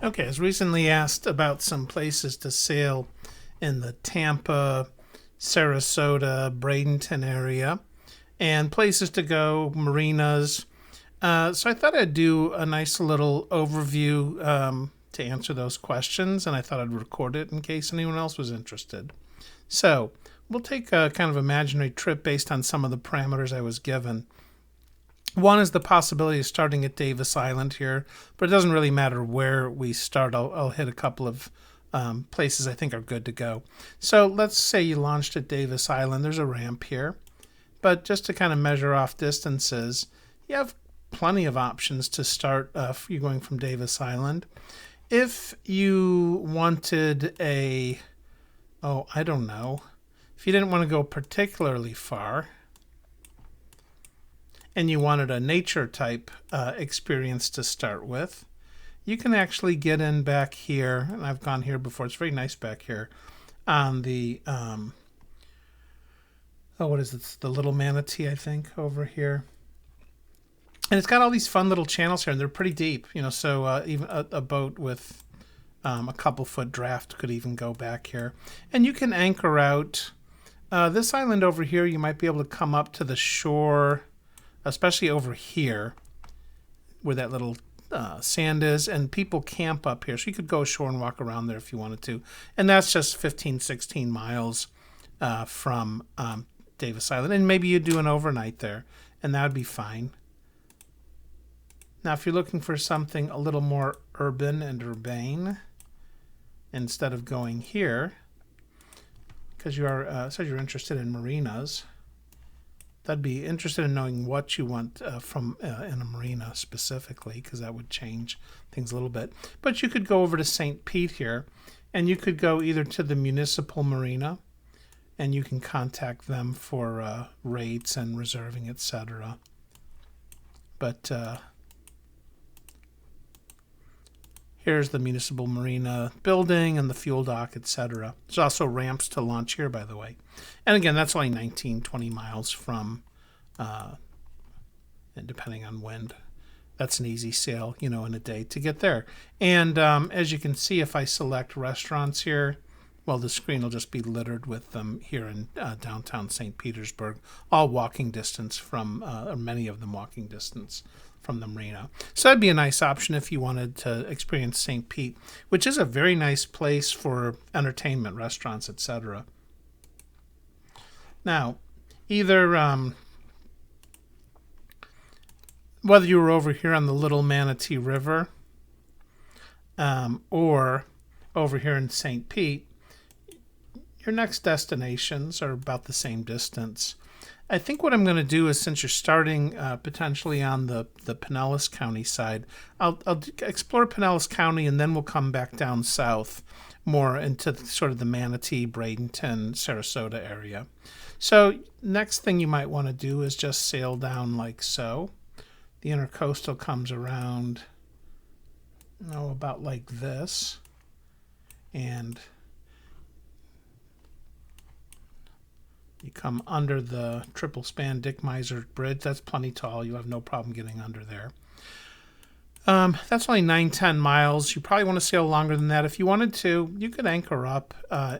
Okay, I was recently asked about some places to sail in the Tampa, Sarasota, Bradenton area, and places to go, marinas. So I thought I'd do a nice little overview to answer those questions, and I thought I'd record it in case anyone else was interested. So we'll take a kind of imaginary trip based on some of the parameters I was given. One is the possibility of starting at Davis Island here, but it doesn't really matter where we start. I'll hit a couple of places I think are good to go. So let's say you launched at Davis Island. There's a ramp here, but just to kind of measure off distances, you have plenty of options to start if you're going from Davis Island. If you wanted I don't know, if you didn't want to go particularly far, and you wanted a nature type experience to start with, you can actually get in back here, and I've gone here before. It's very nice back here on the what is it? It's the Little Manatee, I think, over here. And it's got all these fun little channels here, and they're pretty deep, so even a boat with a couple foot draft could even go back here. And you can anchor out. This island over here, you might be able to come up to the shore, especially over here where that little sand is, and people camp up here. So you could go ashore and walk around there if you wanted to. And that's just 15, 16 miles from Davis Island. And maybe you do an overnight there, and that would be fine. Now, if you're looking for something a little more urban and urbane, instead of going here, because said you're interested in marinas, I'd be interested in knowing what you want from in a marina specifically, because that would change things a little bit. But you could go over to St. Pete here, and you could go either to the municipal marina, and you can contact them for rates and reserving, etc. But here's the municipal marina building and the fuel dock, etc. There's also ramps to launch here, by the way. And again, that's only 19, 20 miles from, and depending on wind, that's an easy sail, in a day to get there. And as you can see, if I select restaurants here, well, the screen will just be littered with them here in downtown St. Petersburg, all walking distance from, or many of them walking distance from the marina. So that'd be a nice option if you wanted to experience St. Pete, which is a very nice place for entertainment, restaurants, etc. Now, either whether you were over here on the Little Manatee River or over here in St. Pete, your next destinations are about the same distance. I think what I'm going to do is, since you're starting potentially on the Pinellas County side, I'll explore Pinellas County, and then we'll come back down south more into sort of the Manatee, Bradenton, Sarasota area. So next thing you might want to do is just sail down like so. The intercoastal comes around, about like this, and you come under the triple span Dick Miser Bridge. That's plenty tall. You have no problem getting under there. That's only 9-10 miles. You probably want to sail longer than that. If you wanted to, you could anchor up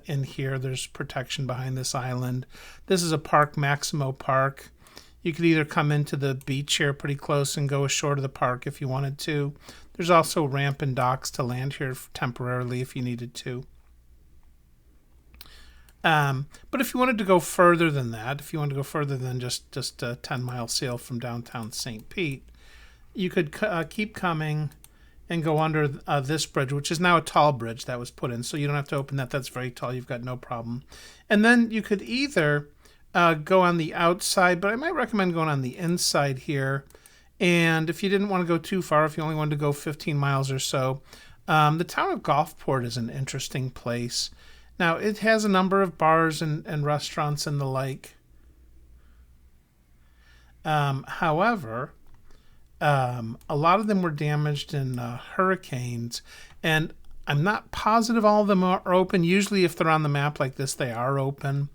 in here. There's protection behind this island. This is a park, Maximo Park. You could either come into the beach here pretty close and go ashore to the park if you wanted to. There's also ramp and docks to land here temporarily if you needed to. But if you wanted to go further than that, if you wanted to go further than just a 10-mile sail from downtown St. Pete, you could keep coming and go under this bridge, which is now a tall bridge that was put in, so you don't have to open that. That's very tall. You've got no problem. And then you could either go on the outside, but I might recommend going on the inside here. And if you didn't want to go too far, if you only wanted to go 15 miles or so, the town of Gulfport is an interesting place. Now, it has a number of bars and restaurants and the like. However, a lot of them were damaged in hurricanes, and I'm not positive all of them are open. Usually, if they're on the map like this, they are open,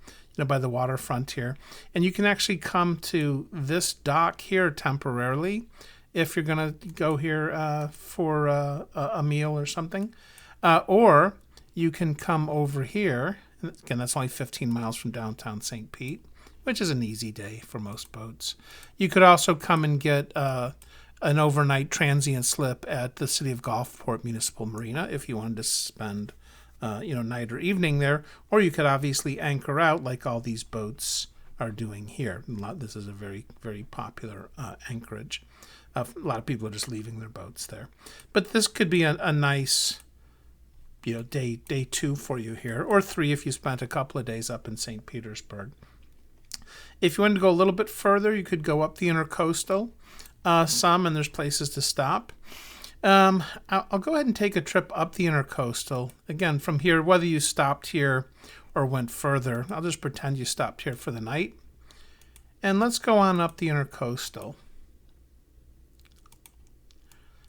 by the waterfront here. And you can actually come to this dock here temporarily if you're going to go here for a meal or something. Or you can come over here. Again, that's only 15 miles from downtown St. Pete, which is an easy day for most boats. You could also come and get an overnight transient slip at the City of Gulfport Municipal Marina if you wanted to spend night or evening there, or you could obviously anchor out like all these boats are doing here. This is a very, very popular anchorage. A lot of people are just leaving their boats there. But this could be a nice day 2 for you here, or 3 if you spent a couple of days up in St. Petersburg. If you wanted to go a little bit further, you could go up the intercoastal some, and there's places to stop. I'll go ahead and take a trip up the intercoastal. Again, from here, whether you stopped here or went further, I'll just pretend you stopped here for the night. And let's go on up the intercoastal.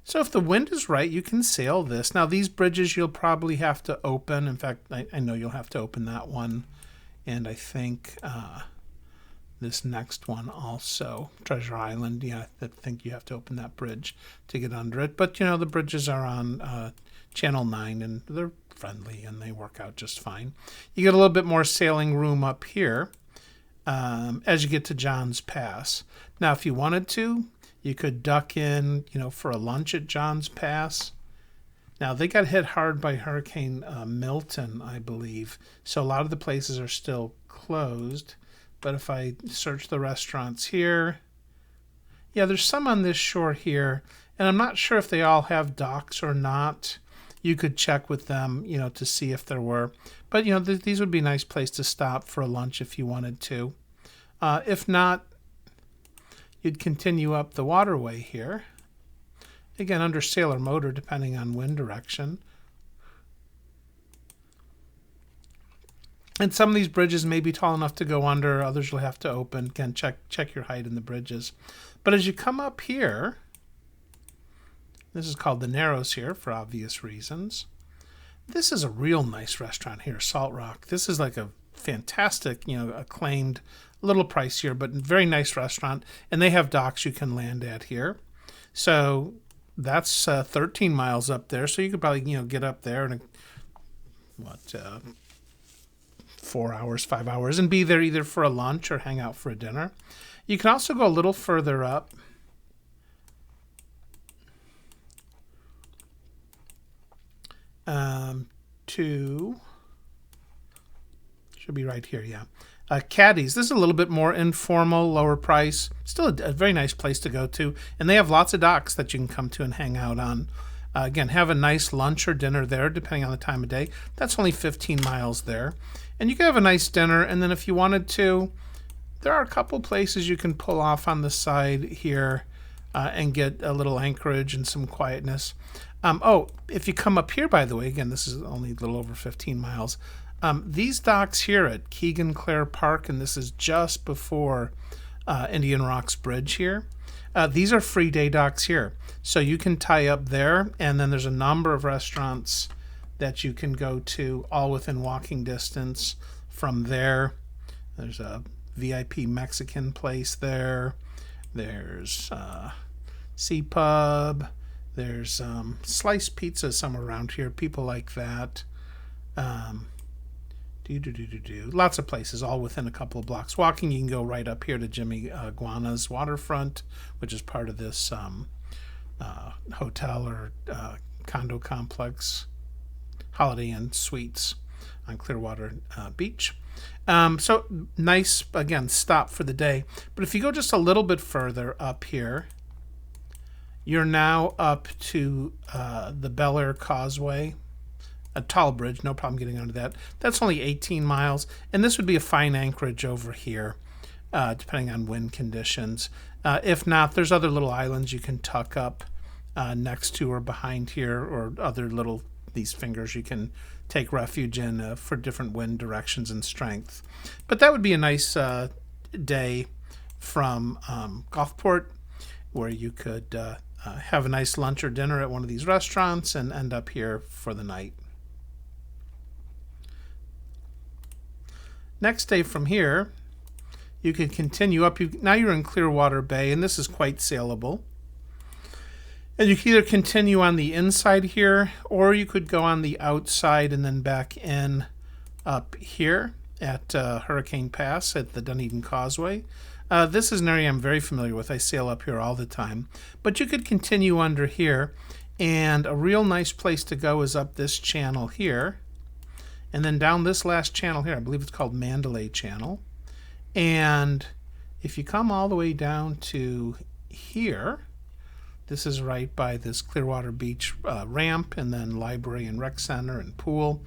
So if the wind is right, you can sail this. Now, these bridges you'll probably have to open. In fact, I know you'll have to open that one. And I think this next one also, Treasure Island, I think you have to open that bridge to get under it. But, the bridges are on Channel 9, and they're friendly, and they work out just fine. You get a little bit more sailing room up here as you get to John's Pass. Now, if you wanted to, you could duck in, for a lunch at John's Pass. Now, they got hit hard by Hurricane Milton, I believe. So a lot of the places are still closed. But if I search the restaurants here, there's some on this shore here. And I'm not sure if they all have docks or not. You could check with them, to see if there were. But, these would be a nice place to stop for a lunch if you wanted to. If not, you'd continue up the waterway here. Again, under sail or motor, depending on wind direction. And some of these bridges may be tall enough to go under. Others you'll have to open. Again, check your height in the bridges. But as you come up here, this is called the Narrows here for obvious reasons. This is a real nice restaurant here, Salt Rock. This is like a fantastic, acclaimed, a little pricier, but very nice restaurant. And they have docks you can land at here. So that's 13 miles up there. So you could probably, get up there in 4 hours, 5 hours, and be there either for a lunch or hang out for a dinner. You can also go a little further up to, should be right here, Caddy's. This is a little bit more informal, lower price. Still a very nice place to go to. And they have lots of docks that you can come to and hang out on. Again, have a nice lunch or dinner there, depending on the time of day. That's only 15 miles there. And you can have a nice dinner. And then if you wanted to, there are a couple places you can pull off on the side here and get a little anchorage and some quietness. If you come up here, by the way, again, this is only a little over 15 miles. These docks here at Keegan Clare Park, and this is just before Indian Rocks Bridge here. These are free day docks here. So you can tie up there, and then there's a number of restaurants that you can go to, all within walking distance from there. There's a VIP Mexican place there. There's Sea Pub. There's Sliced Pizza somewhere around here. People like that. Lots of places, all within a couple of blocks. Walking, you can go right up here to Jimmy Guana's waterfront, which is part of this hotel or condo complex, Holiday Inn Suites on Clearwater Beach. So nice, again, stop for the day. But if you go just a little bit further up here, you're now up to the Bel Air Causeway, a tall bridge, no problem getting onto that. That's only 18 miles, and this would be a fine anchorage over here, depending on wind conditions. If not, there's other little islands you can tuck up next to or behind here, or other little, these fingers you can take refuge in for different wind directions and strength. But that would be a nice day from Gulfport, where you could have a nice lunch or dinner at one of these restaurants and end up here for the night. Next day from here, you can continue up. Now you're in Clearwater Bay, and this is quite sailable. And you can either continue on the inside here, or you could go on the outside and then back in up here at Hurricane Pass at the Dunedin Causeway. This is an area I'm very familiar with. I sail up here all the time. But you could continue under here, and a real nice place to go is up this channel here, and then down this last channel here. I believe it's called Mandalay Channel. And if you come all the way down to here, this is right by this Clearwater Beach ramp, and then library and rec center and pool.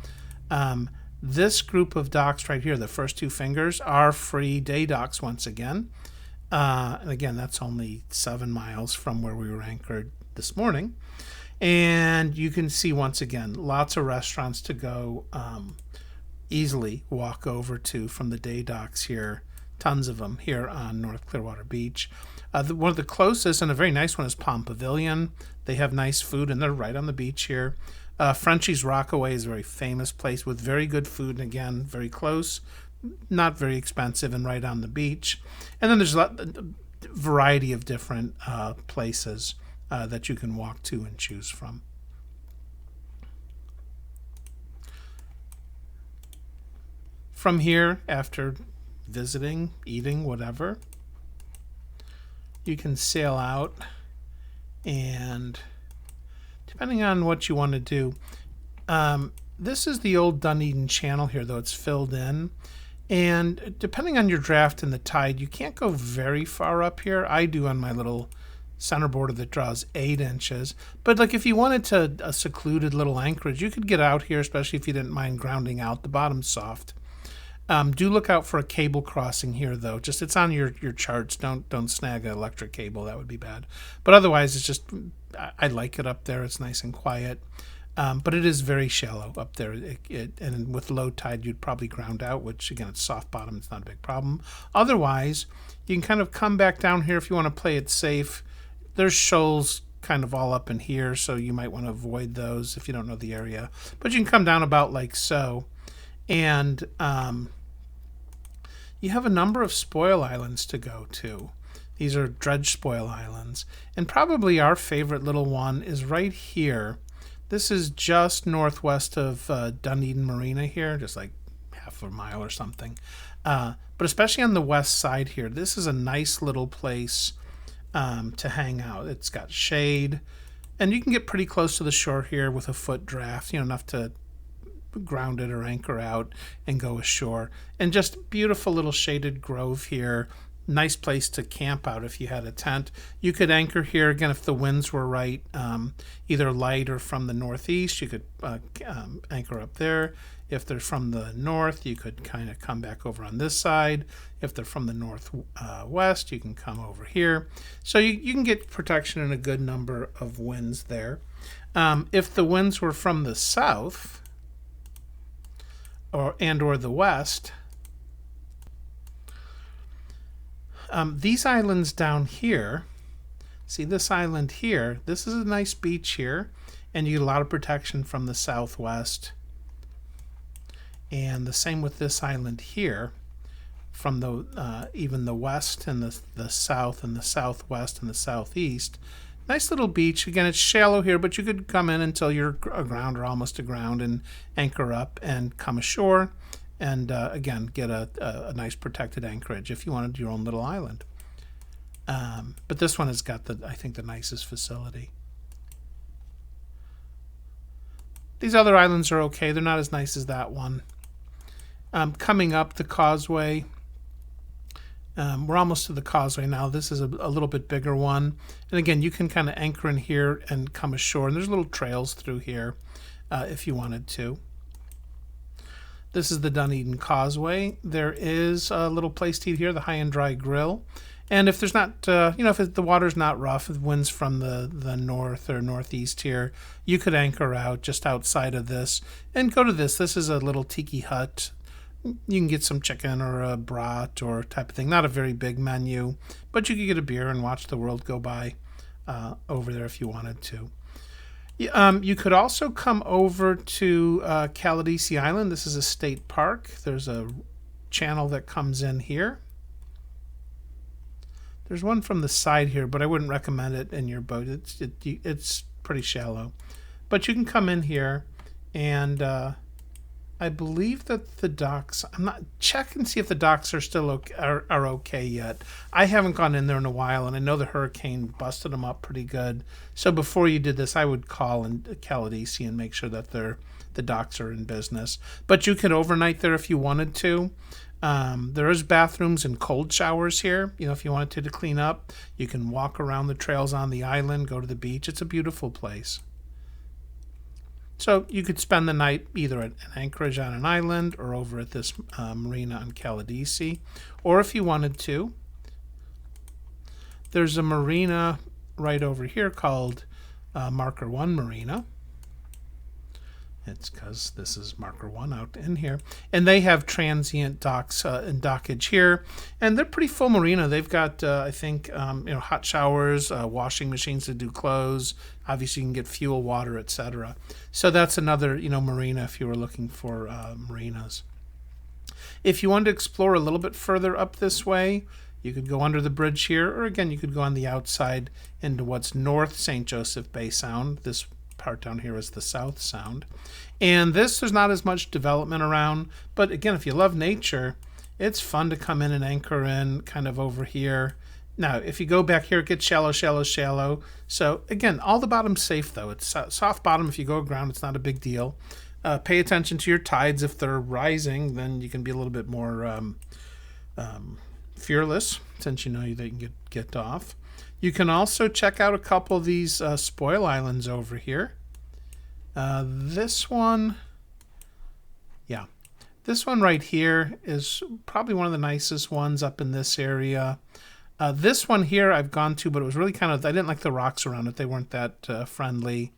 This group of docks right here, the first two fingers, are free day docks once again. And again, that's only 7 miles from where we were anchored this morning. And you can see, once again, lots of restaurants to go easily walk over to from the day docks here. Tons of them here on North Clearwater Beach. One of the closest, and a very nice one, is Palm Pavilion. They have nice food, and they're right on the beach here. Frenchie's Rockaway is a very famous place with very good food, and again, very close, not very expensive, and right on the beach. And then there's a variety of different places that you can walk to and choose from. From here, after visiting, eating, whatever, you can sail out, and depending on what you want to do, this is the old Dunedin Channel here, though it's filled in, and depending on your draft and the tide, you can't go very far up here. I do on my little centerboard that draws 8 inches, but like if you wanted to a secluded little anchorage, you could get out here, especially if you didn't mind grounding out. The bottom's soft. Do look out for a cable crossing here, though. Just it's on your charts. Don't snag an electric cable. That would be bad. But otherwise, it's just I like it up there. It's nice and quiet. But it is very shallow up there. And with low tide, you'd probably ground out, which, again, it's soft bottom. It's not a big problem. Otherwise, you can kind of come back down here if you want to play it safe. There's shoals kind of all up in here, so you might want to avoid those if you don't know the area. But you can come down about like so. And you have a number of spoil islands to go to. These are dredge spoil islands. And probably our favorite little one is right here. This is just northwest of Dunedin Marina here, just like half a mile or something. But especially on the west side here, this is a nice little place to hang out. It's got shade, and you can get pretty close to the shore here with a foot draft, enough to ground it or anchor out and go ashore. And just beautiful little shaded grove here. Nice place to camp out if you had a tent. You could anchor here again if the winds were right, either light or from the northeast. You could anchor up there. If they're from the north, you could kind of come back over on this side. If they're from the northwest, you can come over here. So you can get protection in a good number of winds there. If the winds were from the south or the west, these islands down here, see this island here, this is a nice beach here, and you get a lot of protection from the southwest. And the same with this island here, from the even the west and the south and the southwest and the southeast. Nice little beach. Again, it's shallow here, but you could come in until you're aground or almost aground and anchor up and come ashore. And again, get a nice protected anchorage if you wanted your own little island. But this one has got I think the nicest facility. These other islands are okay. They're not as nice as that one. Coming up the causeway, we're almost to the causeway now. This is a little bit bigger one. And again, you can kind of anchor in here and come ashore. And there's little trails through here if you wanted to. This is the Dunedin Causeway. There is a little place to eat here, the High and Dry Grill. And if there's not, if the water's not rough, if the wind's from the north or northeast here, you could anchor out just outside of this and go to this. This is a little tiki hut. You can get some chicken or a brat or type of thing. Not a very big menu, but you could get a beer and watch the world go by over there if you wanted to. You could also come over to Caladesi Island. This is a state park. There's a channel that comes in here. There's one from the side here, but I wouldn't recommend it in your boat. It's pretty shallow. But you can come in here, and I believe that the docks, I'm not, check and see if the docks are still okay, are okay yet. I haven't gone in there in a while, and I know the hurricane busted them up pretty good. So before you did this, I would call Caladesi and make sure that the docks are in business. But you could overnight there if you wanted to. There is bathrooms and cold showers here. You know, if you wanted to clean up, you can walk around the trails on the island, go to the beach. It's a beautiful place. So you could spend the night either at an Anchorage on an island or over at this marina on Caladesi. Or if you wanted to, there's a marina right over here called Marker 1 Marina. It's because this is Marker 1 out in here. And they have transient docks and dockage here. And they're pretty full marina. They've got, I think, hot showers, washing machines to do clothes. Obviously, you can get fuel, water, etc. So that's another, marina if you were looking for marinas. If you wanted to explore a little bit further up this way, you could go under the bridge here. Or again, you could go on the outside into what's North St. Joseph Bay Sound. This part down here is the South Sound. And there's not as much development around, but again, if you love nature, it's fun to come in and anchor in kind of over here. Now, if you go back here, it gets shallow, shallow, shallow. So again, all the bottom's safe though. It's soft bottom. If you go aground, it's not a big deal. Pay attention to your tides. If they're rising, then you can be a little bit more fearless, since you know that you can get off. You can also check out a couple of these spoil islands over here. This one right here is probably one of the nicest ones up in this area. This one here I've gone to, but it was really I didn't like the rocks around it. They weren't that friendly.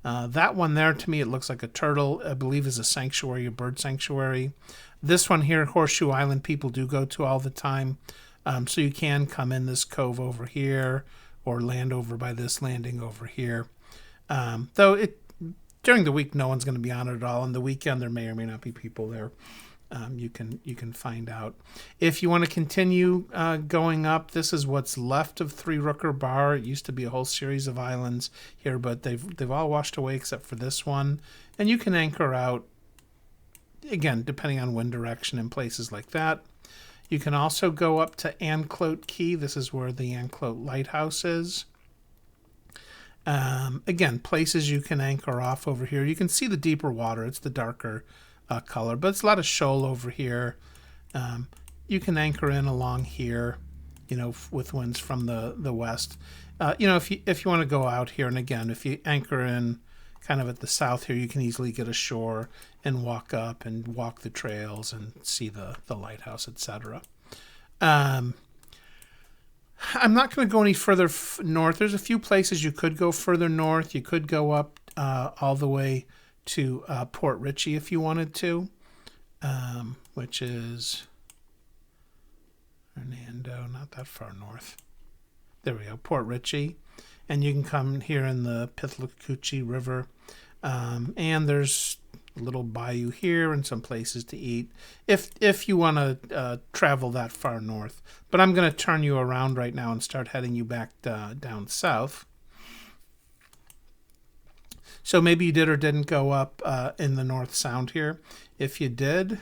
That one there, to me, it looks like a turtle. I believe is a sanctuary, a bird sanctuary. This one here, Horseshoe Island, people do go to all the time. So you can come in this cove over here or land over by this landing over here. Though during the week, no one's going to be on it at all. On the weekend, there may or may not be people there. You can find out. If you want to continue going up, this is what's left of Three Rooker Bar. It used to be a whole series of islands here, but they've all washed away except for this one. And you can anchor out, again, depending on wind direction in places like that. You can also go up to Anclote Key. This is where the Anclote Lighthouse is. Again, places you can anchor off over here. You can see the deeper water. It's the darker color, but it's a lot of shoal over here. You can anchor in along here, with winds from the west. If you want to go out here, and again, if you anchor in kind of at the south here, you can easily get ashore and walk up and walk the trails and see the lighthouse, etc. I'm not going to go any further north. There's a few places you could go further north. You could go up all the way to Port Richey if you wanted to, which is Hernando, not that far north. There we go, Port Richey. And you can come here in the Pitlakuchi River. And there's a little bayou here and some places to eat if you want to travel that far north. But I'm going to turn you around right now and start heading you back down south. So maybe you did or didn't go up in the North Sound here. If you did,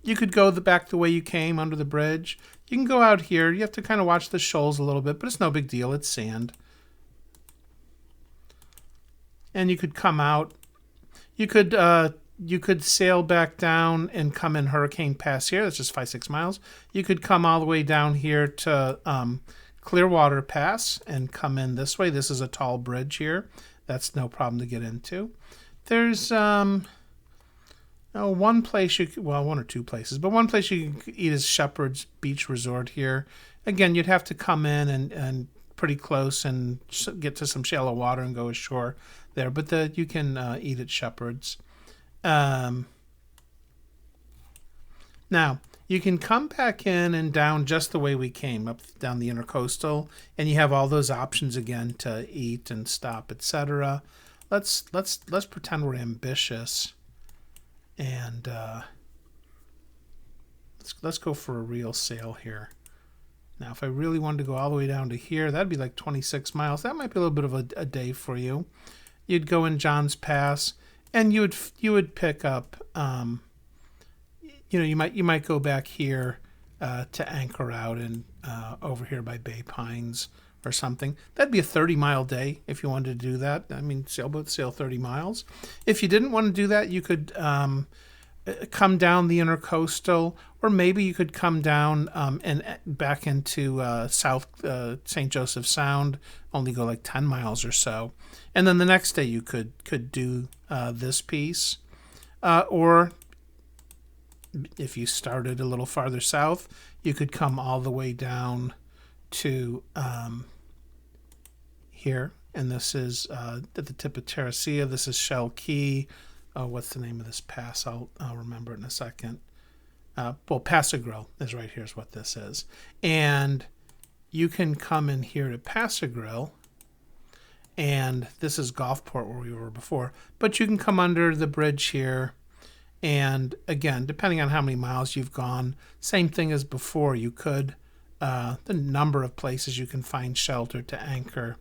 you could go back the way you came under the bridge. You can go out here. You have to kind of watch the shoals a little bit, but it's no big deal. It's sand. And you could come out. You could sail back down and come in Hurricane Pass here. That's just 5-6 miles. You could come all the way down here to Clearwater Pass and come in this way. This is a tall bridge here. That's no problem to get into. There's one place one or two places, but one place you can eat is Shepherd's Beach Resort here. Again, you'd have to come in and pretty close and get to some shallow water and go ashore there, but you can eat at Shepherd's. Now, you can come back in and down just the way we came, up down the intercoastal, and you have all those options again to eat and stop, etc. Let's pretend we're ambitious, and let's Let's go for a real sail here. Now, if I really wanted to go all the way down to here, that'd be like 26 miles. That might be a little bit of a day for you. You'd go in John's Pass, and you would pick up. You might go back here to anchor out and over here by Bay Pines or something. That'd be a 30-mile day if you wanted to do that. I mean, sailboats sail 30 miles. If you didn't want to do that, you could come down the intercoastal, or maybe you could come down and back into South St. Joseph Sound, only go like 10 miles or so. And then the next day you could do this piece. Or if you started a little farther south, you could come all the way down to here. And this is at the tip of Tarasea. This is Shell Key. What's the name of this pass? I'll remember it in a second. Well, Passagrille is right here is what this is. And you can come in here to Passagrille, and this is Gulfport where we were before. But you can come under the bridge here, and again, depending on how many miles you've gone, same thing as before. You could, the number of places you can find shelter to anchor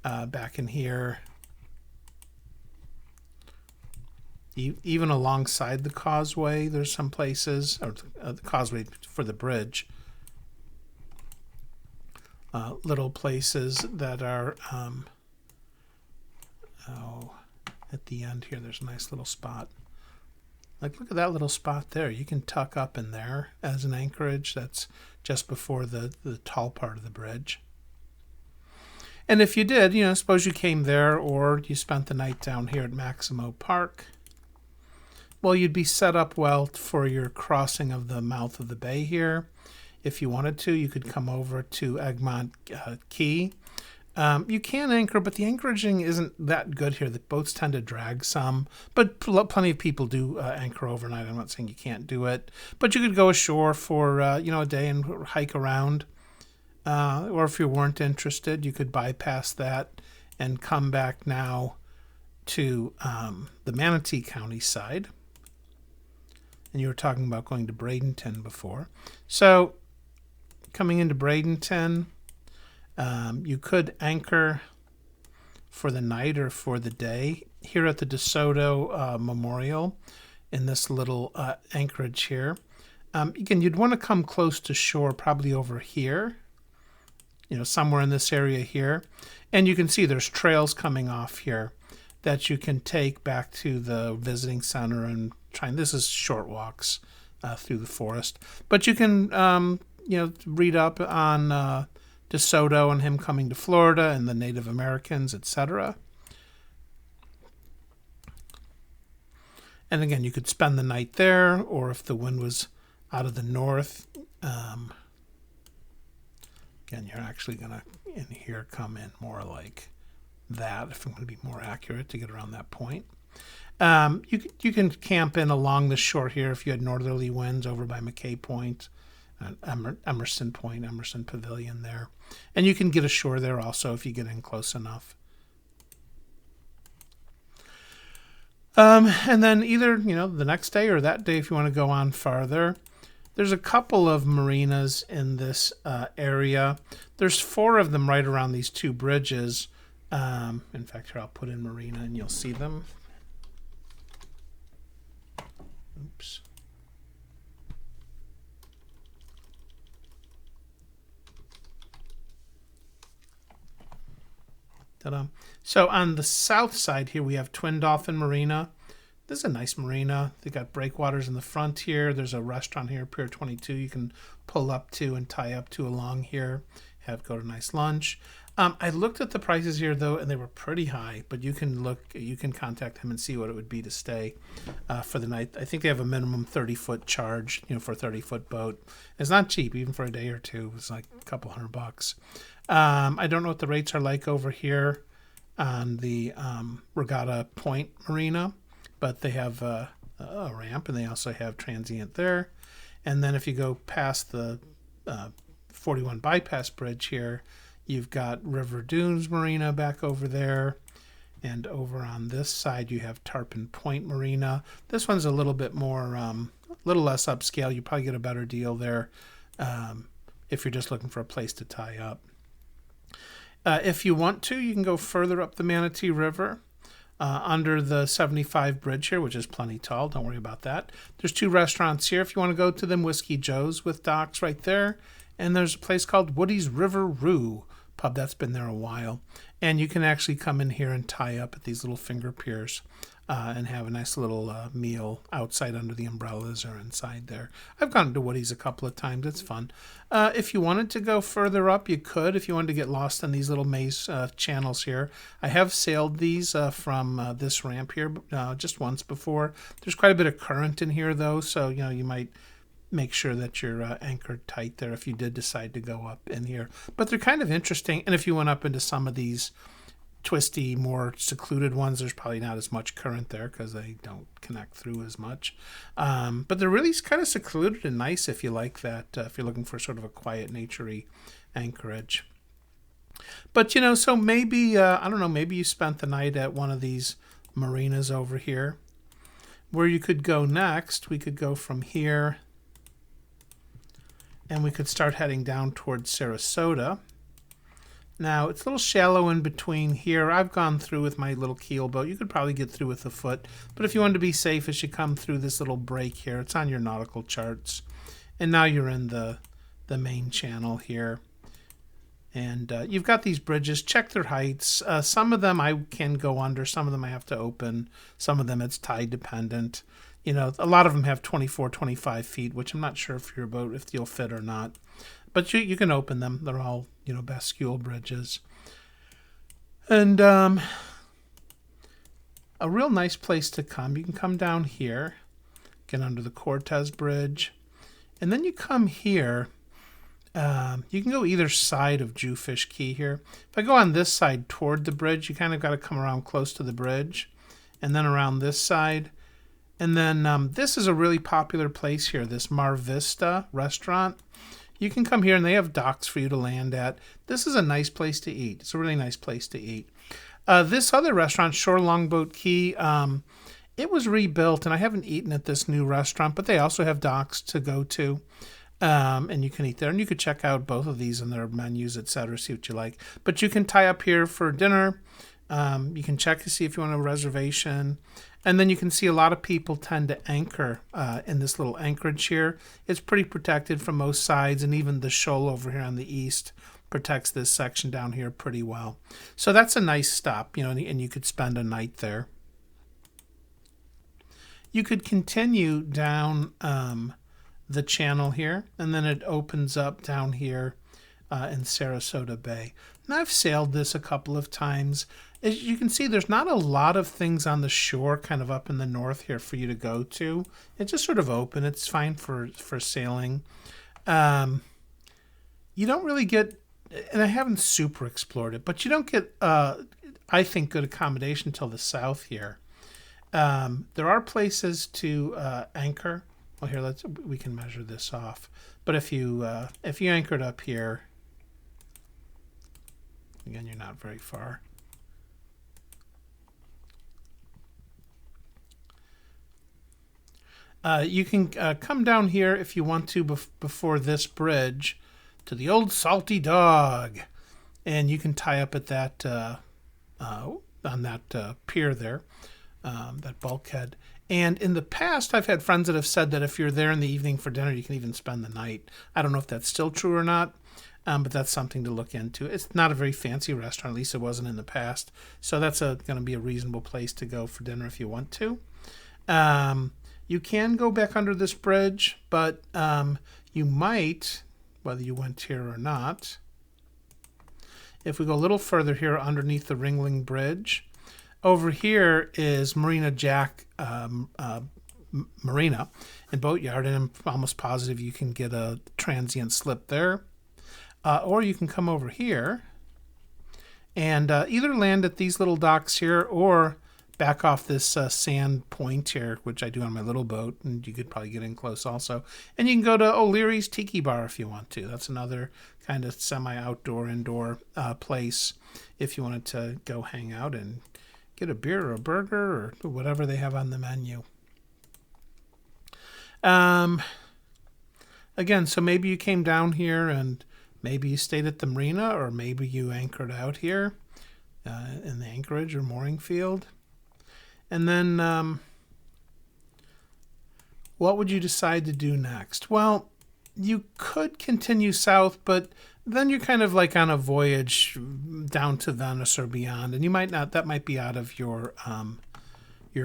back in here. Even alongside the causeway, there's some places, or the causeway for the bridge, little places that are, at the end here, there's a nice little spot. Like, look at that little spot there. You can tuck up in there as an anchorage. That's just before the tall part of the bridge. And if you did, suppose you came there or you spent the night down here at Maximo Park, well, you'd be set up well for your crossing of the mouth of the bay here. If you wanted to, you could come over to Egmont Key. You can anchor, but the anchoraging isn't that good here. The boats tend to drag some, but plenty of people do anchor overnight. I'm not saying you can't do it, but you could go ashore for a day and hike around. Or if you weren't interested, you could bypass that and come back now to the Manatee County side. And you were talking about going to Bradenton before. So coming into Bradenton, you could anchor for the night or for the day here at the DeSoto Memorial in this little anchorage here. Again, you'd want to come close to shore, probably over here, somewhere in this area here. And you can see there's trails coming off here that you can take back to the visiting center and this is short walks through the forest. But you can, read up on DeSoto and him coming to Florida and the Native Americans, etc. And again, you could spend the night there, or if the wind was out of the north, again, you're actually going to, in here, come in more like that, if I'm going to be more accurate to get around that point. You can camp in along the shore here if you had northerly winds over by McKay Point, Emerson Point, Emerson Pavilion there. And you can get ashore there also if you get in close enough. And then either, the next day or that day if you want to go on farther. There's a couple of marinas in this area. There's 4 of them right around these 2 bridges. In fact, here I'll put in marina and you'll see them. Oops. Ta-da. So on the south side here, we have Twin Dolphin Marina. This is a nice marina. They got breakwaters in the front here. There's a restaurant here, Pier 22. You can pull up to and tie up to along here. Go to a nice lunch. I looked at the prices here though, and they were pretty high. But you can contact him and see what it would be to stay for the night. I think they have a minimum 30-foot charge, for a 30-foot boat. It's not cheap, even for a day or two. It's like a couple $100. I don't know what the rates are like over here on the Regatta Point Marina, but they have a ramp, and they also have transient there. And then if you go past the 41 Bypass Bridge here, you've got River Dunes Marina back over there. And over on this side, you have Tarpon Point Marina. This one's a little bit more little less upscale. You probably get a better deal there if you're just looking for a place to tie up. If you want to, you can go further up the Manatee River under the 75 bridge here, which is plenty tall. Don't worry about that. There's 2 restaurants here if you want to go to them. Whiskey Joe's with docks right there. And there's a place called Woody's River Roo pub that's been there a while. And you can actually come in here and tie up at these little finger piers and have a nice little meal outside under the umbrellas or inside there. I've gone to Woody's a couple of times. It's fun. If you wanted to go further up, you could. If you wanted to get lost in these little maze channels here. I have sailed these from this ramp here just once before. There's quite a bit of current in here, though, so you might make sure that you're anchored tight there if you did decide to go up in here. But they're kind of interesting, and if you went up into some of these twisty, more secluded ones, there's probably not as much current there because they don't connect through as much. But they're really kind of secluded and nice if you like that, if you're looking for sort of a quiet, naturey anchorage. But, so maybe, I don't know, maybe you spent the night at one of these marinas over here. Where you could go next, we could go from here and we could start heading down towards Sarasota. Now, it's a little shallow in between here. I've gone through with my little keel boat. You could probably get through with a foot. But if you wanted to be safe as you come through this little break here, it's on your nautical charts. And now you're in the main channel here. And you've got these bridges. Check their heights. Some of them I can go under. Some of them I have to open. Some of them it's tide dependent. A lot of them have 24, 25 feet, which I'm not sure if your boat, if you'll fit or not. But you can open them. They're all, bascule bridges. And a real nice place to come. You can come down here, get under the Cortez Bridge. And then you come here. You can go either side of Jewfish Key here. If I go on this side toward the bridge, you kind of got to come around close to the bridge. And then around this side. And then this is a really popular place here, this Mar Vista restaurant. You can come here and they have docks for you to land at. This is a nice place to eat. It's a really nice place to eat. This other restaurant, Shore Longboat Key, it was rebuilt, and I haven't eaten at this new restaurant, but they also have docks to go to, and you can eat there. And you could check out both of these and their menus, etc., see what you like. But you can tie up here for dinner. You can check to see if you want a reservation. And then you can see a lot of people tend to anchor in this little anchorage here. It's pretty protected from most sides, and even the shoal over here on the east protects this section down here pretty well. So that's a nice stop, and you could spend a night there. You could continue down the channel here, and then it opens up down here in Sarasota Bay. And I've sailed this a couple of times. As you can see, there's not a lot of things on the shore kind of up in the north here for you to go to. It's just sort of open. It's fine for sailing. You don't really get, and I haven't super explored it, but you don't get, I think, good accommodation till the south here. There are places to anchor. Well, here, we can measure this off. But if you anchored up here, again, you're not very far. You can come down here if you want to before this bridge to the Old Salty Dog, and you can tie up at that on that pier there, that bulkhead. And in the past, I've had friends that have said that if you're there in the evening for dinner, you can even spend the night. I don't know if that's still true or not, but that's something to look into. It's not a very fancy restaurant, at least it wasn't in the past. So that's going to be a reasonable place to go for dinner if you want to. You can go back under this bridge, but you might, whether you went here or not, if we go a little further here underneath the Ringling Bridge, over here is Marina Jack Marina and Boatyard, and I'm almost positive you can get a transient slip there. Or you can come over here and either land at these little docks here or back off this sand point here, which I do on my little boat, and you could probably get in close also. And you can go to O'Leary's Tiki Bar if you want to. That's another kind of semi-outdoor, indoor place if you wanted to go hang out and get a beer or a burger or whatever they have on the menu. Um, Again, so maybe you came down here and maybe you stayed at the marina, or maybe you anchored out here in the anchorage or mooring field. And then what would you decide to do next? Well, you could continue south, but then you're kind of like on a voyage down to Venice or beyond, and you might not. That might be out of your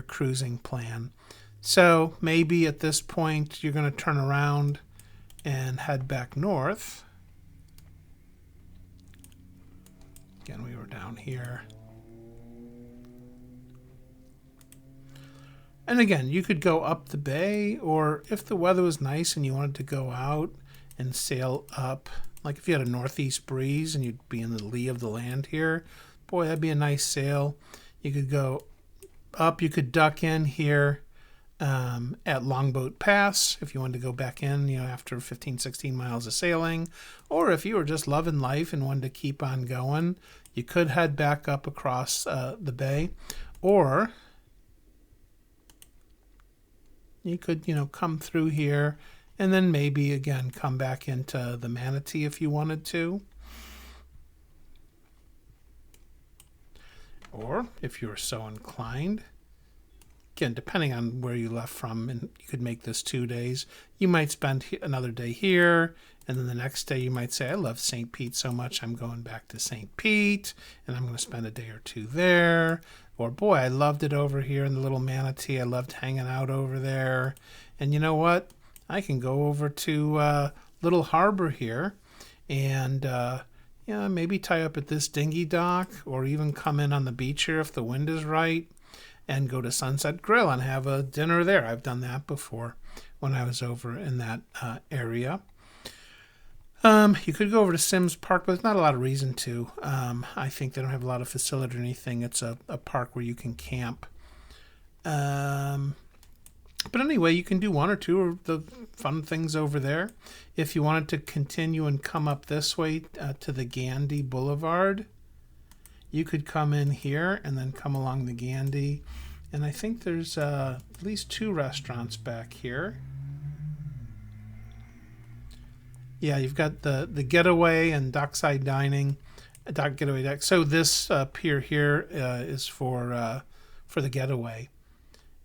cruising plan. So maybe at this point you're going to turn around and head back north. Again, we were down here. And again, you could go up the bay, or if the weather was nice and you wanted to go out and sail up, like if you had a northeast breeze and you'd be in the lee of the land here, boy, that'd be a nice sail. You could go up, you could duck in here at Longboat Pass if you wanted to go back in, after 15, 16 miles of sailing. Or if you were just loving life and wanted to keep on going, you could head back up across the bay. Or you could, come through here and then maybe, again, come back into the Manatee if you wanted to. Or if you were so inclined, again, depending on where you left from, and you could make this 2 days, you might spend another day here, and then the next day you might say, I love St. Pete so much, I'm going back to St. Pete, and I'm going to spend a day or two there. Or, boy, I loved it over here in the little Manatee. I loved hanging out over there. And you know what? I can go over to Little Harbor here and maybe tie up at this dinghy dock, or even come in on the beach here if the wind is right, and go to Sunset Grill and have a dinner there. I've done that before when I was over in that area. You could go over to Sims Park, but there's not a lot of reason to. I think they don't have a lot of facility or anything. It's a park where you can camp. But anyway, you can do one or two of the fun things over there. If you wanted to continue and come up this way to the Gandy Boulevard, you could come in here and then come along the Gandy. And I think there's at least 2 restaurants back here. Yeah, you've got the Getaway and Dockside Dining, Dock Getaway Deck. So this pier here is for the Getaway.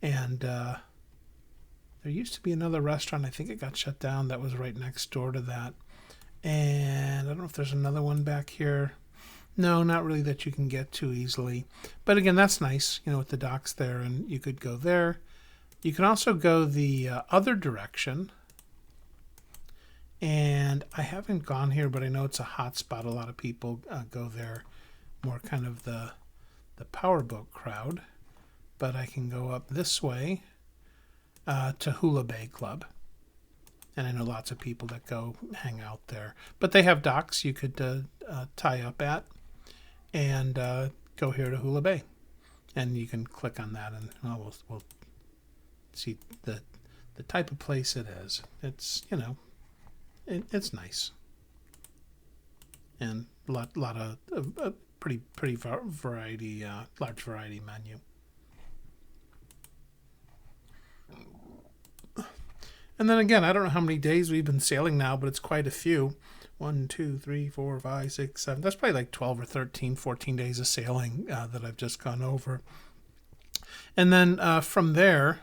And there used to be another restaurant. I think it got shut down. That was right next door to that. And I don't know if there's another one back here. No, not really that you can get to easily. But again, that's nice, with the docks there, and you could go there. You can also go the other direction. And I haven't gone here, but I know it's a hot spot. A lot of people go there, more kind of the powerboat crowd. But I can go up this way to Hula Bay Club. And I know lots of people that go hang out there. But they have docks you could tie up at and go here to Hula Bay. And you can click on that and we'll see the type of place it is. It's, it's nice. And a lot of pretty variety, large variety menu. And then again, I don't know how many days we've been sailing now, but it's quite a few. 1, 2, 3, 4, 5, 6, 7. That's probably like 12 or 13, 14 days of sailing that I've just gone over. And then from there,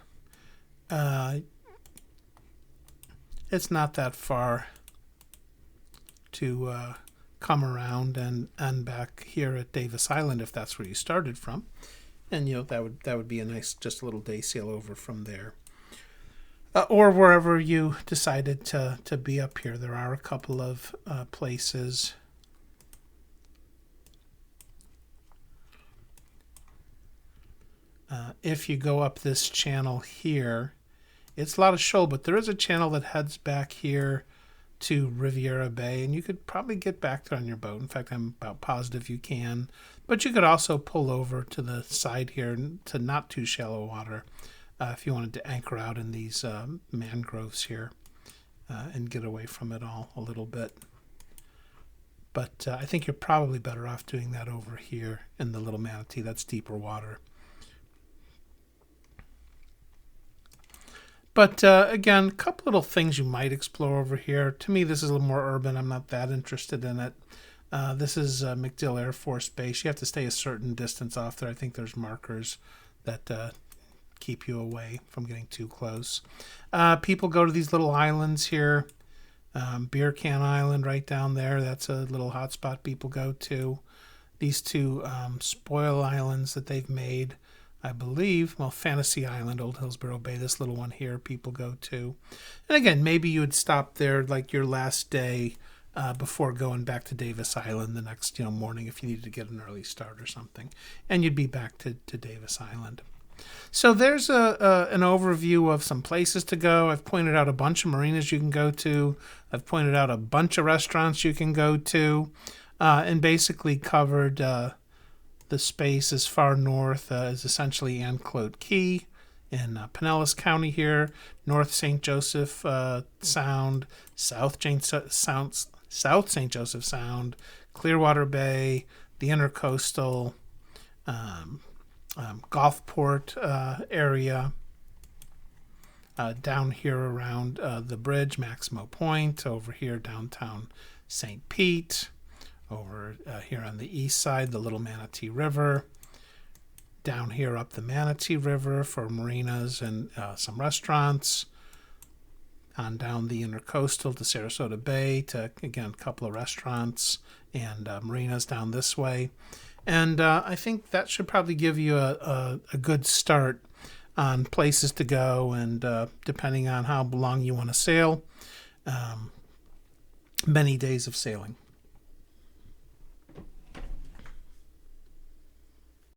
it's not that far to come around and back here at Davis Island if that's where you started from. And that would be a nice, just a little day sail over from there. Or wherever you decided to be up here. There are a couple of places. If you go up this channel here, it's a lot of shoal, but there is a channel that heads back here to Riviera Bay, and you could probably get back there on your boat. In fact, I'm about positive you can. But you could also pull over to the side here to not too shallow water. If you wanted to anchor out in these mangroves here and get away from it all a little bit. But I think you're probably better off doing that over here in the Little Manatee. That's deeper water. But again, a couple little things you might explore over here. To me, this is a little more urban. I'm not that interested in it. This is MacDill Air Force Base. You have to stay a certain distance off there. I think there's markers that keep you away from getting too close. People go to these little islands here. Beer Can Island right down there. That's a little hotspot people go to. These two spoil islands that they've made, I believe. Well, Fantasy Island, Old Hillsborough Bay, this little one here people go to. And again, maybe you would stop there like your last day before going back to Davis Island the next morning if you needed to get an early start or something. And you'd be back to Davis Island. So there's an overview of some places to go. I've pointed out a bunch of marinas you can go to. I've pointed out a bunch of restaurants you can go to, and basically covered the space as far north as essentially Anclote Key in Pinellas County here, North St. Joseph Sound, South St. Joseph Sound, Clearwater Bay, the Intercoastal, Gulfport area, down here around the bridge, Maximo Point, over here downtown St. Pete, over here on the east side, the Little Manatee River, down here up the Manatee River for marinas and some restaurants, on down the Intercoastal to Sarasota Bay to, again, a couple of restaurants and marinas down this way. And I think that should probably give you a good start on places to go, and depending on how long you want to sail, many days of sailing.